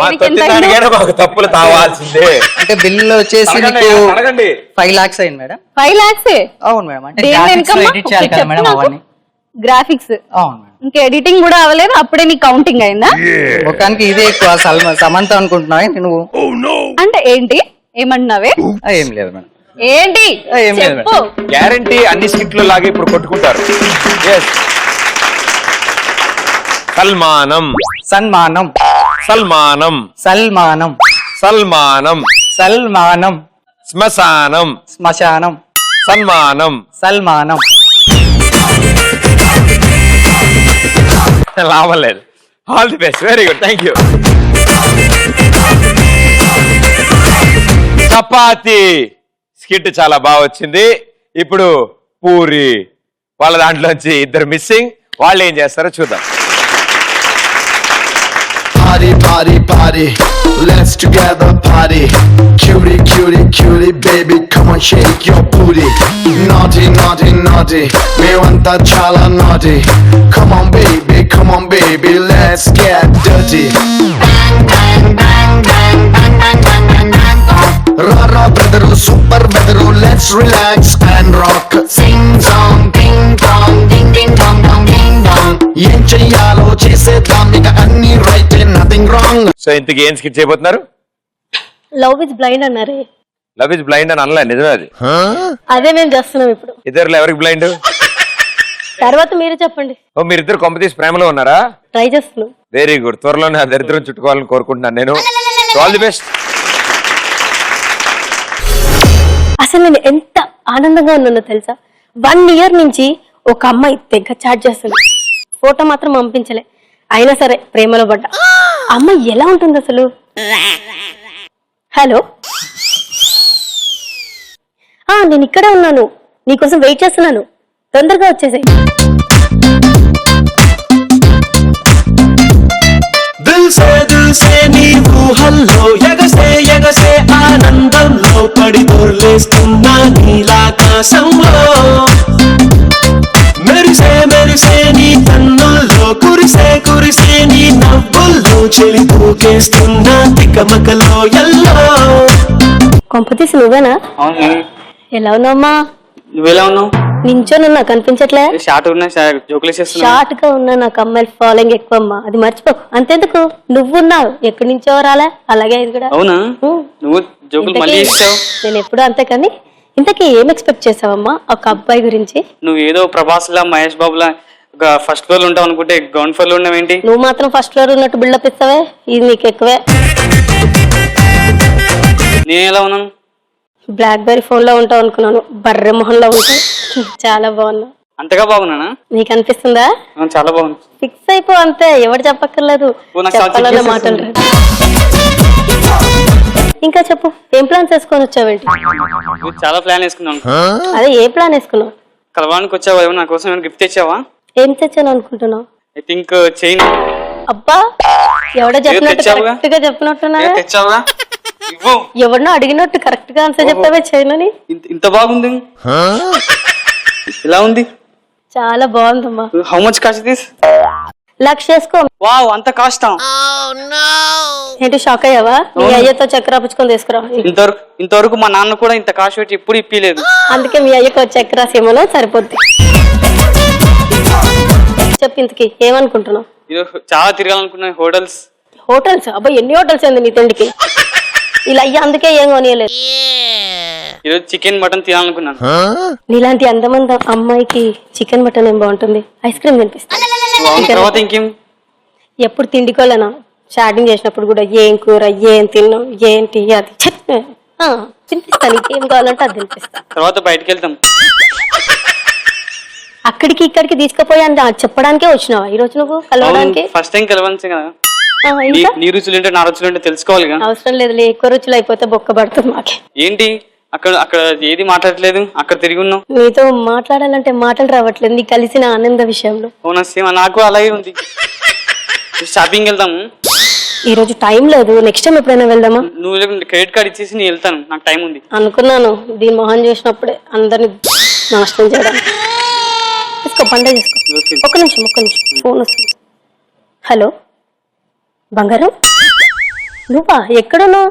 మాకు తప్పులు తావాల్సిందే. అంటే బిల్లు వచ్చేసి అడగండి. 5 lakhs అయింది మేడం. 5 lakhs? అవును మేడం. అంటే గ్రాఫిక్స్ ఎడిట్ చేయాలి కదా మేడం అవన్నీ. గ్రాఫిక్స్ అవును మేడం. ఇంకా ఎడిటింగ్ కూడా అవ్వలేదు, అప్పుడే నీ కౌంటింగ్ అయిందా? ముఖానికి ఇదే ఎక్కువ సమంత అనుకుంటున్నావు నువ్వు. అంటే ఏంటి ఏమంటున్నావే? ఏం లేదు మేడం. ఏంటి ఏం లేదు చెప్పు. గ్యారంటీ అన్ని స్కిట్లు లాగా ఇప్పుడు కొట్టుకుంటారు. సల్మానం సన్మానం సల్మానం సల్మానం సల్మానం సల్మానం శ్మశానం శ్మశానం సన్మానం సల్మానం. లాభం లేదు. All the best, very good, thank you. Chapati skit చాలా బాగా వచ్చింది. ఇప్పుడు పూరి, వాళ్ళ దాంట్లోంచి 2 మిస్సింగ్. వాళ్ళు ఏం చేస్తారో చూద్దాం. Party, party, party. Let's together party. Cutie, cutie, cutie, baby, come on, shake your booty. Naughty, naughty, naughty. Mevanta chala naughty. Come on, baby, let's get dirty. Bang, bang, bang, bang, bang, bang, bang, bang, bang, bang. Rara, brother, super weather, let's relax and rock. Sing song, ding dong, ding ding dong dong ding dong. ఏం చెయ్యాలో చేసేద్దాం ఇక అన్ని right, nothing wrong. So ఇంతకీ ఏం skit చేయబోతున్నారు? Love is blind అన్నారే. Love is blind అని అనలే, నిజమే అది. అదే మేము చేస్తున్నాం ఇప్పుడు. ఇద్దరు ఎవరికి బ్లైండ్? తర్వాత మీరు చెప్పండి. ఓ, మీరిద్దరు కొంపతీసి ప్రేమలో ఉన్నారా? ట్రై చేస్తున్నాం. Very good. త్వరలోనే ఆ దరిద్రం చుట్టుకోవాలని కోరుకుంటున్నాను నేను. All the best. అసలు నేను ఎంత ఆనందంగా ఉన్నానో తెలుసా? 1 year నుంచి ఒక అమ్మాయి తెగ చాట్ చేస్తుంది, ఫోటో మాత్రం పంపించలే. అయినా సరే ప్రేమలో పడ్డా. అమ్మాయి ఎలా ఉంటుంది అసలు? హలో, నేను ఇక్కడే ఉన్నాను, నీకోసం వెయిట్ చేస్తున్నాను, తొందరగా వచ్చేసాయి. దిల్ సే నీ ఊహల్లో ఎగసే ఆనందంలో పడి దొర్లేస్తున్నా నీలాకాశంలో. మెరిసే నీ కన్నుల్లో కురిసే నీ నవ్వుల్లో చెలి దూకేస్తున్నా తికమకలో ఎల్లో. కొంపతీసి నువ్వేనా? ఎలా ఉన్నావమ్మా? నువ్వెలా ఉన్నావు? నించోనున్నా, కనిపించట్లే. షార్ట్ ఉన్నా జోకులు చేస్తున్నా. షార్ట్ గా ఉన్నా, నాకు అమ్మాయిలు ఫాలోయింగ్ ఎక్కువ అమ్మా, అది మర్చిపోకు. అంతెందుకు, నువ్వున్నావు, ఎక్కడి నుంచో రాలే, అలాగే ఇది కూడా. అవునా? నువ్వు జోకులు మళ్ళీ ఇస్తావు. నేను ఎప్పుడు అంతే. కానీ ఇంతకీ ఏం ఎక్స్పెక్ట్ చేసావమ్మా ఒక అబ్బాయి గురించి? నువ్వు ఏదో ప్రభాస్ లా మహేష్ బాబు లా ఒక ఫస్ట్ ఫ్లోర్ ఉంటావు అనుకుంటే గ్రౌండ్ ఫ్లోర్ లో ఉన్నావేంటి? నువ్వు మాత్రం ఫస్ట్ ఫ్లోర్ ఉన్నట్టు బిల్డప్ ఇస్తావే, ఇది నీకు ఎక్కువే. నేను ఎలా ఉన్నాను? బ్లాక్ బెర్రీ ఫోన్ లో ఉంటావు అనుకున్నాను, బర్రె మొహన్ లో ఉంటావు. చాలా బాగున్నావు. అంతగా బాగున్నానా? నీకు అనిపిస్తుందా? చాలా బాగుంది. ఫిక్స్ అయిపో అంతే, ఎవరు చెప్పక్కర్లేదు. ఓ, నాకు చాలా చెప్పాలన్న చిక్కేసేస్తుంది. మాటలు రాదు. ఇంకా చెప్పు, ఏం ప్లాన్స్ వేసుకొని వచ్చావేంటి? నువ్వు చాలా ప్లాన్ వేసుకున్నాను. అదే ఏ ప్లాన్ వేసుకున్నావు? కలవడానికి వచ్చావా? ఏమో నా కోసం ఏమైనా గిఫ్ట్ తెచ్చావా? ఏం తెచ్చాను అనుకుంటున్నావు? I think chain. అబ్బా, ఎవడో చెప్పినట్టు తెచ్చావుగా? కరెక్ట్ గా చెప్పినట్టున్నా. తెచ్చావా? ఇవ్వు. ఎవరినో అడిగినట్టు కరెక్ట్ గా ఆన్సర్ చెప్పావే చేయనని. ఇంత బాగుంది. ఎలా ఉంది? చాలా బాగుందమ్మా. How much cost this? లక్ష చేసుకో. వావ్, అంత కాస్టా? ఏంటి షాక్ అయ్యావా? మీ అయ్యతో చక్కెర పుచ్చుకొని తీసుకురా. ఇంతవరకు మా నాన్న కూడా ఇంత కాస్ట్ పెట్టి ఎప్పుడు ఇప్పలేదు. అందుకే మీ అయ్యకు చక్కెర సీమలో సరిపోద్ది. చెప్పు, ఇంతకి ఏమనుకుంటున్నావు? ఈరోజు చాలా తిరగాలనుకున్నా. హోటల్స్? అబ్బాయి, ఎన్ని హోటల్స్ ఉంది నీ తిండికి? ఇలా అయ్యా అందుకే ఏం కొనియలేదు. ఈరోజు చికెన్ మటన్ తినాలనుకున్నాను. నీలాంటి అందమంది అమ్మాయికి చికెన్ మటన్ ఏం బాగుంటుంది? ఐస్ క్రీమ్ తినిపిస్తా. తర్వాత ఇంకేం? ఎప్పుడు తిండికోలేనా? స్టార్టింగ్ చేసినప్పుడు కూడా ఏం కూర, ఏం తిన్నావు, ఏంటి అది తినిపిస్తా. నీకేం కావాలంటే అది తినిపిస్తా. తర్వాత బయటకు వెళ్తాం. అక్కడికి ఇక్కడికి తీసుకుపోయి అంటే చెప్పడానికే వచ్చినావా ఈ రోజు నువ్వు కలవడానికి? ఫస్ట్ టైం కలవాలి కదా. ఇంకా నీ రుచులు ఏంటో నా రుచులు ఏంటో తెలుసుకోవాలిగా. అవసరం లేదు, ఎక్కువ రుచులు అయిపోతే బొక్క పడుతుంది మాకే. ఏంటి అక్కడ ఏది మాట్లాడట్లేదు? అక్కడ తిరిగి ఉన్నావు. నీతో మాట్లాడాలంటే మాటలు రావట్లేదు నీ కలిసిన ఆనంద విషయంలో. అవునా? సేమ్ నాకు అలాగే ఉంది. షాపింగ్ వెళ్దాము. ఈ రోజు టైం లేదు, నెక్స్ట్ టైం ఎప్పుడైనా వెళ్దామా? నువ్వు క్రెడిట్ కార్డ్ ఇచ్చేసి నేను వెళ్తాను, నాకు టైం ఉంది. అనుకున్నాను, దీని మొహం చూసినప్పుడే అందరిని నాశనం చేయడానికి. తీసుకో, పండుగ తీసుకో. ఒక్క నిమిషం ఫోన్ వస్తుంది. హలో బంగారం, నువ్వా? ఎక్కడున్నావు?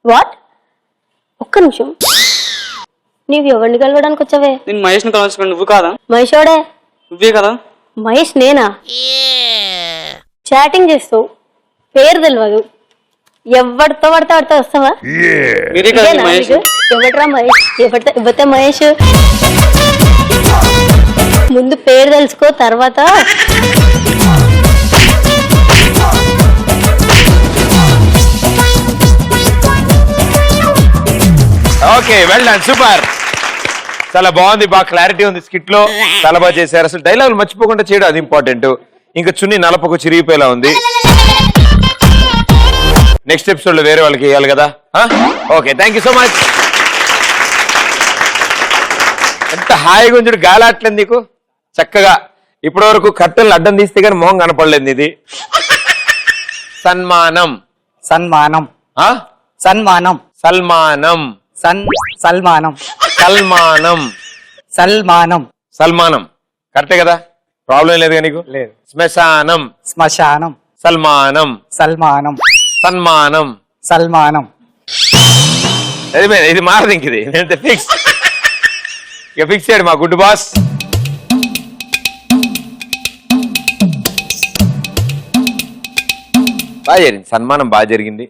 వాట్? ఒక్క నిమిషం. నీవు ఎవరిని కలవడానికి వచ్చావే? నేను మహేష్ ని కలవచ్చు. నువ్వు కాదా? మహేషోడే. నువ్వే కదా? మహేష్ నేనా? చాటింగ్ చేస్తావు, పేరు తెలియదు, ఎవరితో పడితే వాడితే వస్తావా? మీరే కదా మహేష్? ఎవడరా మహేష్? ఎవరితే మహేష్? ముందు పేరు తెలుసుకో, తర్వాత ఓకే, వెల్ డన్, సూపర్. చాలా బాగుంది, బాగా క్లారిటీ ఉంది స్కిట్ లో, చాలా బాగా చేశారు. అసలు డైలాగులు మర్చిపోకుండా చేయడం అది ఇంపార్టెంట్. ఇంకా చున్ని నలపకు చిరిగిపోయేలా ఉంది. నెక్స్ట్ ఎపిసోడ్ లో వేరే వాళ్ళకి వేయాలి కదా. Okay, thank you so much. ఎంత హాయిగా ఉంచుడు, గాలాట్లేదు నీకు చక్కగా. ఇప్పటి వరకు కట్టెలు అడ్డం తీస్తే కానీ మొహం కనపడలేదు ఇది. సన్మానం. సన్మానం. సన్మానం. సల్మానం. సల్మానం. సల్మానం. సల్మానం. సల్మానం కరెక్టే కదా? ప్రాబ్లం లేదు నీకు? లేదు. శ్మశానం. శ్మశానం. సల్మానం. సల్మానం. సన్మానం. సల్మానం. ఇది మారదు ఇంక, ఇది ఫిక్స్. ఇక ఫిక్స్ చేయడు మా గుడ్ బాస్. బాగా జరిగింది, సన్మానం బాగా జరిగింది.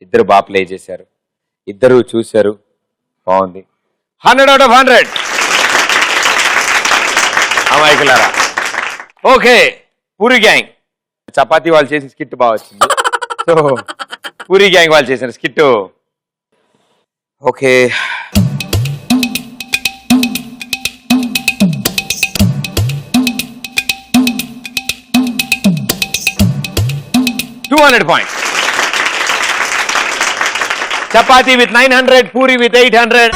ఇద్దరు బాగా ప్లే చేశారు, ఇద్దరు చూశారు, బాగుంది. 100 out of 100 అమాయకులారా. ఓకే, పూరి గ్యాంగ్ చపాతీ వాళ్ళు చేసిన స్కిట్ బాగా వచ్చింది. సో పూరి గ్యాంగ్ వాళ్ళు చేసిన skit okay. $200 points. Chapati with 900, Puri with 800.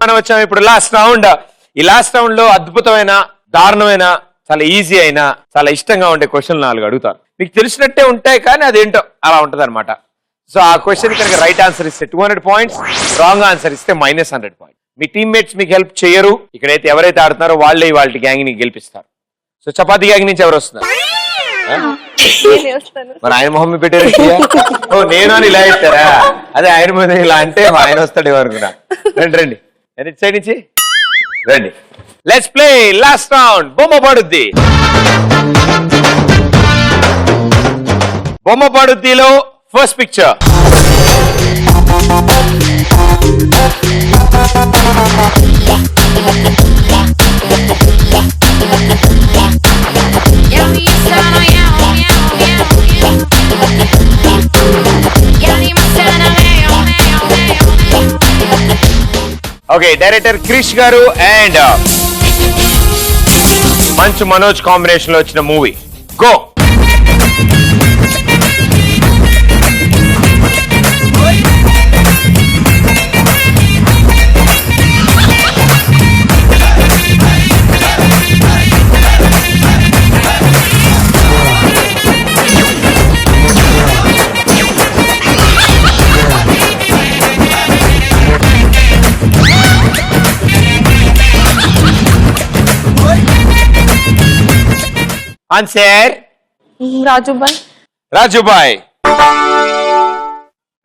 మనం వచ్చాము ఇప్పుడు లాస్ట్ రౌండ్. ఈ లాస్ట్ రౌండ్ లో అద్భుతమైన, దారుణమైన, చాలా ఈజీ అయినా చాలా ఇష్టంగా ఉండే క్వశ్చన్లు 4 అడుగుతాను. మీకు తెలిసినట్టే ఉంటాయి కానీ అదేంటో అలా ఉంటది అనమాట. సో ఆ క్వశ్చన్ కనుక రైట్ ఆన్సర్ ఇస్తే 200 points, రాంగ్ ఆన్సర్ ఇస్తే -100 points. మీ టీమ్మేట్స్ మీకు హెల్ప్ చేయరు. ఇక్కడైతే ఎవరైతే ఆడుతున్నారో వాళ్ళే వాళ్ళ గ్యాంగ్ ని గెలిపిస్తారు. సో చపాతీ గ్యాంగ్ నుంచి ఎవరు వస్తున్నారు? మరి ఆయన మొహం పెట్టారు. ఓ నేను అని ఇలా ఇస్తారా? అదే ఆయన మీద ఇలా అంటే ఆయన వస్తాడు అనుకున్నా. రండి సైడ్ నుంచి రండి. Let's play last round. బొమ్మ పడుద్ది. బొమ్మ పడుద్దిలో first picture. Okay, director Krish గారు అండ్ మంచు మనోజ్ కాంబినేషన్ లో వచ్చిన movie go. Answer Rajubhai. Rajubhai.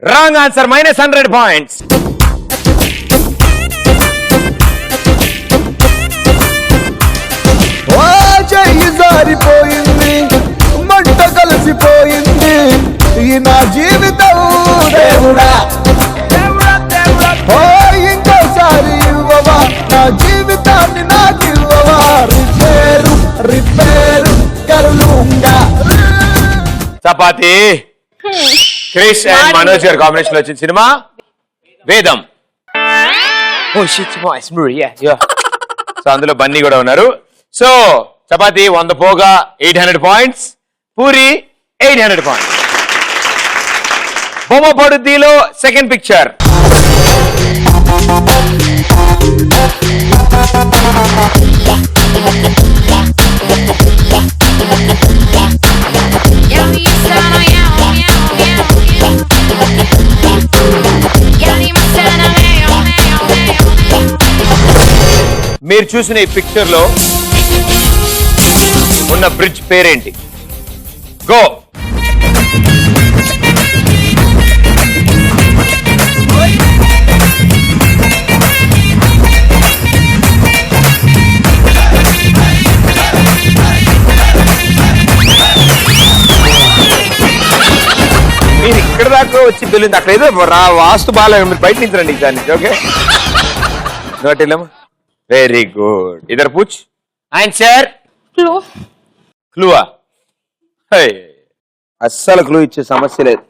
Wrong answer, -100 points. చెయ్యి జారిపోయింది, మంట కలిసిపోయింది, ఈ నా జీవితం దేవుడా, ఇంకోసారి ఇవ్వవా నా జీవితాన్ని నాకు ఇవ్వవా, రిపేరు రిపేరు కరులుంగా. చపాతి. క్రిష్ అండ్ మనోజ్ గారు కాంబినేషన్ లో వచ్చిన సినిమా వేదం. సో అందులో బన్నీ కూడా ఉన్నారు. సో చపాతి 100 పోగా 800 పాయింట్స్, పూరి 800 పాయింట్స్. బొమ్మ పడుద్దిలో సెకండ్ పిక్చర్. మీరు చూసిన ఈ పిక్చర్ లో ఉన్న బ్రిడ్జ్ పేరేంటి? గో. మీరు ఇక్కడ దాకా వచ్చి తెలియదు, అక్కడ ఏదో వాస్తు బాగా మీరు బయట నుంచి రండి దాని నుంచి. ఓకే, నోటిల్లమ్మా. Very good. ఇద్దరు పూచ్. ఆన్సర్ క్లూవా? అస్సలు క్లూ ఇచ్చే సమస్య లేదు.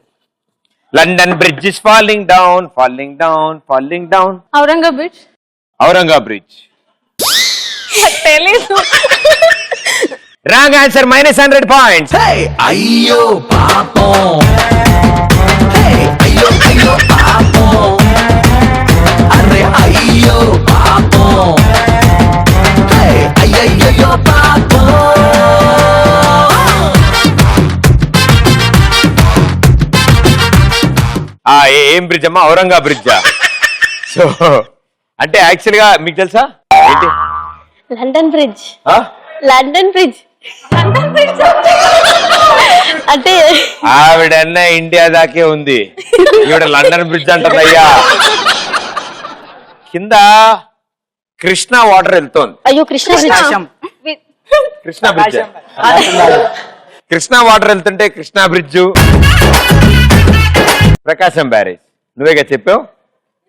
London bridge is falling down, falling down, falling down. Aurangabad. Aurangabad bridge. తెలీదు. Wrong answer, -100 points. అయ్యో పాపం, అయ్యో అయ్యో పాపం, అరే అయ్యో పాపం, అయ్యయ్యో పాపం. ఏం బ్రిడ్జ్ అమ్మా? ఔరంగా బ్రిడ్జా? సో అంటే యాక్చువల్ గా మీకు తెలుసా ఏంటి? London bridge. ఆ? London bridge. అంటే ఆవిడన్న ఇండియా దాకే ఉంది, ఈవిడ లండన్ బ్రిడ్జ్ అంటారు. అయ్యా కింద కృష్ణా వాటర్ వెళ్తోంది. అయ్యో కృష్ణ కృష్ణా బ్రిడ్జ్. కృష్ణా వాటర్ వెళ్తుంటే కృష్ణా బ్రిడ్జ్. ప్రకాశం బ్యారేజ్ నువ్వేగా చెప్పావు.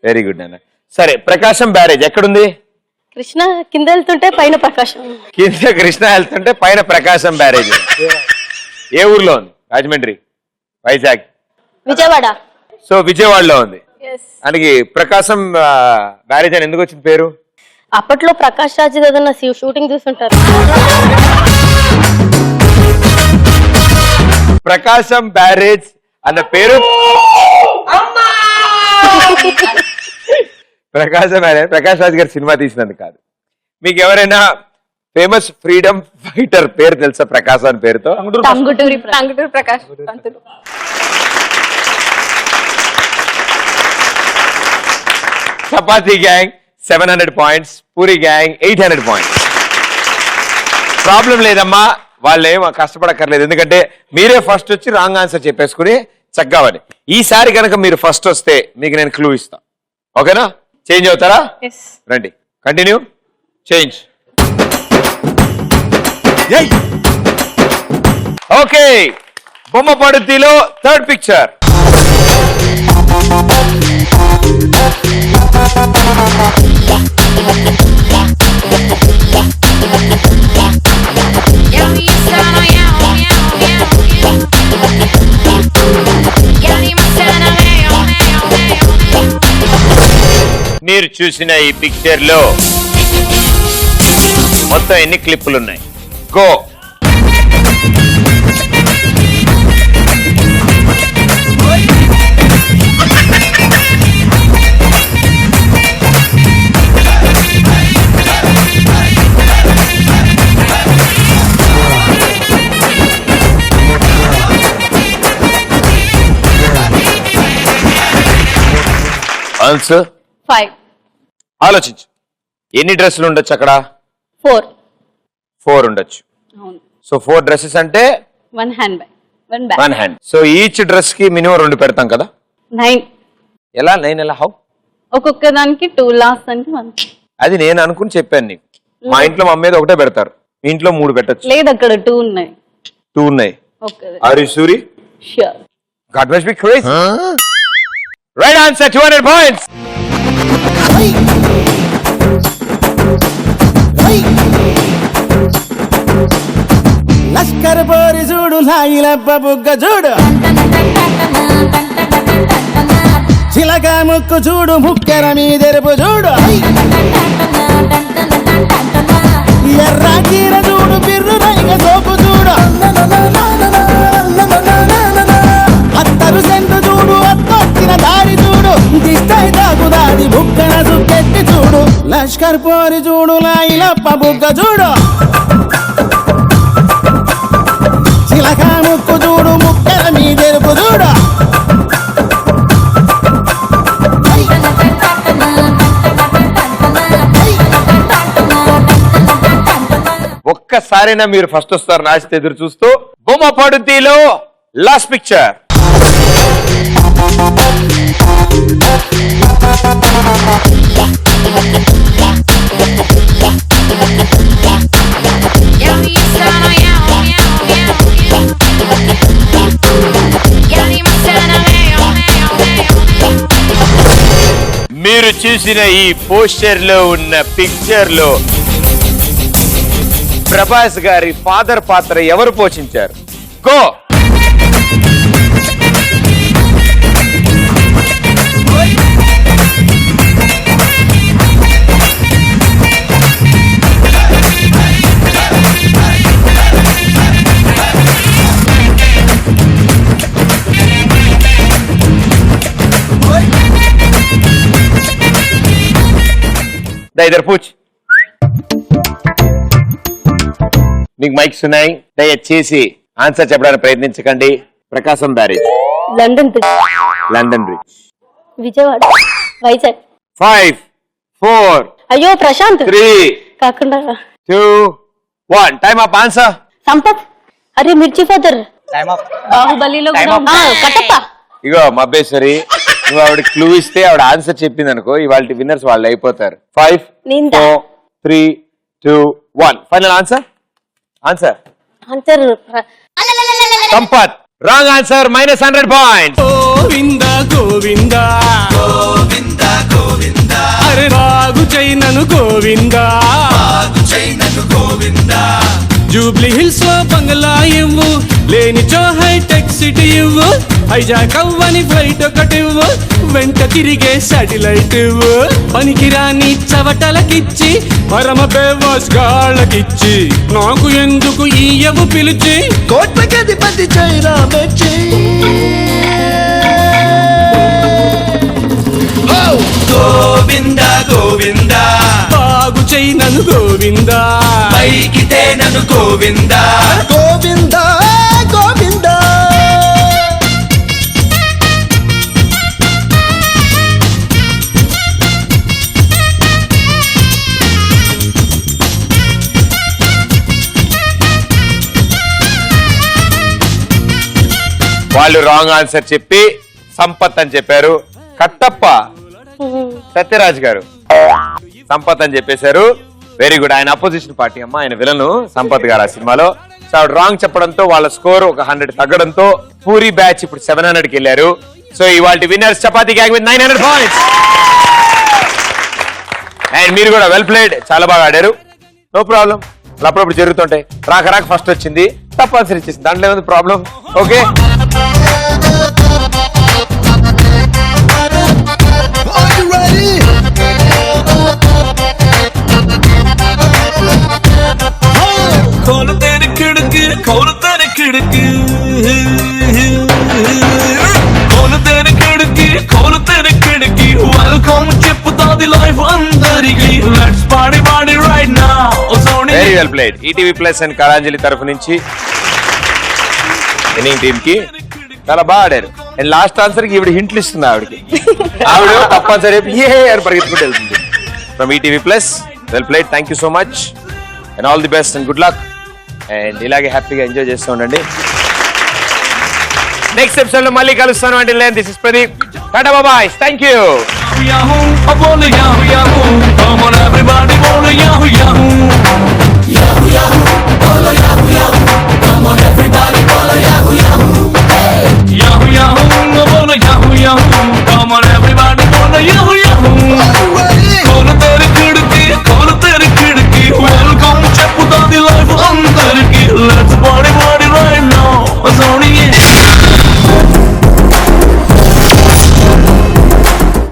వెరీ గుడ్ అన్న. సరే, ప్రకాశం బ్యారేజ్ ఎక్కడుంది? కృష్ణ కింద వెళ్తుంటే పైన ప్రకాశం. కింద కృష్ణా వెళ్తుంటే పైన ప్రకాశం బ్యారేజ్. ఏ ఊర్లో ఉంది? రాజమండ్రి, వైజాగ్, విజయవాడ. సో విజయవాడలో ఉంది. దానికి ప్రకాశం బ్యారేజ్ అని ఎందుకు వచ్చింది పేరు? అప్పట్లో ప్రకాష్ రాజ్ ఏదన్నా షూటింగ్ చూస్తుంటారు. ప్రకాశం బ్యారేజ్ అన్న పేరు ప్రకాశం బ్యారేజ్ ప్రకాష్ రాజ్ గారి సినిమా తీసినందుకు కాదు. మీకు ఎవరైనా ఫేమస్ ఫ్రీడమ్ ఫైటర్ పేరు తెలుసా ప్రకాశం అని పేరుతో? Tanguturi Prakash Pantulu. Chapati gang 700 points, puri gang 800 points. Problem లేదమ్మా, వాళ్ళు ఏమో కష్టపడక్కర్లేదు, ఎందుకంటే మీరే ఫస్ట్ వచ్చి రాంగ్ ఆన్సర్ చెప్పేసుకుని చక్కగావని. ఈసారి కనుక మీరు ఫస్ట్ వస్తే మీకు నేను క్లూ ఇస్తా. ఓకేనా? చేంజ్ అవుతారా? రండి, కంటిన్యూ. చేంజ్. ఓకే, బొమ్మ పడుద్దిలో థర్డ్ పిక్చర్. మీ మీరు చూసిన ఈ పిక్చర్ లో మొత్తం ఎన్ని క్లిప్పులు ఉన్నాయి? గో. ఆన్సర్ 5, ఆలోచించు. ఎన్ని డ్రెస్సులు ఉండొచ్చు అక్కడ? 4. 4 ఉండొచ్చు. అవును. సో 4 డ్రెస్సెస్ అంటే 1 hand bag, 1 bag. 1 hand. So each dress కి మినిమం 2 పెడతాం కదా? 9. ఎలా 9 ఎలా? హౌ? ఒక్కొక్క దానికి 2, లాస్ట్ దానికి 1. అది నేను అనుకుని చెప్పాను నీకు. మా ఇంట్లో మమ్మీ మీద ఒకటే పెడతారు, మీ ఇంట్లో 3 పెట్టచ్చు. లేదు, అక్కడ 2 ఉన్నాయి. 2 ఉన్నాయి. Okay. Are you sure? Sure. God must be crazy. Right answer, 200 points. లష్కర్ పోరి చూడు లాగిలబ్బ బుగ్గ చూడు చిలక ముక్కు చూడు ముక్కెర మీదెరుపు చూడు ఎర్ర చీర చూడు బిర్రు రైగ సోపు చూడు అత్తరు సెంటు చూడు అత్తొచ్చిన దారి చూడు దిష్టై తాగుదాది బుగ్గన సుక్కెట్టి చూడు లష్కర్ పోరి చూడు లాగిలప్ప బుగ్గ చూడు చిలక ముక్కు చూడు ముక్కెర మీదెరుపు చూడు ఒక్కసారైనా మీరు ఫస్ట్ వస్తారు నాచితే ఎదురు చూస్తూ బొమ్మ పడుతీలో లాస్ట్ పిక్చర్. మీరు చూసిన ఈ పోస్టర్ లో ఉన్న పిక్చర్ లో ప్రభాస్ గారి ఫాదర్ పాత్ర ఎవరు పోషించారు? గో. ఇద్దరు పూచ్. మీకు మైక్స్ ఉన్నాయి, దయచేసి ఆన్సర్ చెప్పడానికి ప్రయత్నించకండి. Prakasam barrage, London bridge, London bridge, Vijayawada, Vizag. 5, 4, అయ్యో ప్రశాంత్ 3, కాకుండా 2, 1. Time up. ఆన్సర్ సంపత్. అరే మిర్చి ఫాదర్, టైమ్ అప్. బాహుబలిలో కూడా కట్టప్ప. ఇగో మబ్బేశ్వరి, నువ్వు ఆవిడ క్లూ ఇస్తే ఆవిడ ఆన్సర్ చెప్పింది అనుకో, ఇవాళ విన్నర్స్ వాళ్ళు అయిపోతారు. 5, 4, 3, 2, 1. Final answer. Answer answer Sampath. Wrong answer. -100 points. Govinda Govinda Govinda Govinda అరే బాగు చైనను గోవింద బాగు చైనను గోవింద జూబ్లీ హిల్స్ లో బంగ్లా ఇవ్వు, లేనిచో హైటెక్ సిటీ ఇవ్వు, హైజాక్ అవ్వని ఫ్లైట్ ఒకటి ఇవ్వు, వెంట తిరిగే సాటిలైట్ ఇవ్వు, పనికిరాని చవటలకిచ్చి పరమ బేవాస్ గాళ్ళకిచ్చి నాకు ఎందుకు ఈయవు పిలిచి కోట్లకి అధిపతి చైనా మెచ్చి గోవింద గోవింద బాగు చైనను గోవింద పైకితే నన్ను గోవింద గోవింద గోవింద. వాళ్ళు రాంగ్ ఆన్సర్ చెప్పి సంపత్ అని చెప్పారు. కట్టప్ప సత్యరాజ్ గారు సంపత్ అని చెప్పేశారు. Very good. ఆయన అపోజిషన్ పార్టీ అమ్మ, ఆయన విలను సంపత్ గారు ఆ సినిమాలో. సో రాంగ్ చెప్పడంతో వాళ్ళ స్కోర్ ఒక 100 తగ్గడంతో పూరి బ్యాచ్ ఇప్పుడు 700కి వెళ్ళారు. సో ఇవాళ winners chapati gang with 900 points. And మీరు కూడా వెల్ ప్లేడ్, చాలా బాగా ఆడారు. నో ప్రాబ్లం, అప్పుడప్పుడు జరుగుతుంటాయి. రాక ఫస్ట్ వచ్చింది, తప్పనిసరి ఇచ్చేసింది, దాంట్లో ఏమైంది problem? Okay. Are you ready? party, party right now. Oh, Sony. Very well played. ETV plus and Kalanjali తరఫు నుంచి విన్నింగ్ టీమ్ కి చాలా బాగా ఆడారు. అండ్ లాస్ట్ ఆన్సర్ కి ఈవిడ హింట్లు ఇస్తుంది ఆవిడకి. ఆవిడ తప్పనిసరి ఏ అని పరిగెత్తుకుంటూ వెళ్తుంది. From ETV plus well played. Thank you so much and all the best and good luck. And ఇలాగే హ్యాపీగా ఎంజాయ్ చేస్తూ ఉండండి. నెక్స్ట్ ఎపిసోడ్ లో మళ్ళీ కలుస్తాను. అంటే దిస్ ఇస్ ప్రదీప్. టాటా బాబాయ్. Thank you. Yahoo, I wanna Yahoo, Yahoo. Come on everybody, wanna Yahoo, Yahoo. Yahoo, Yahoo.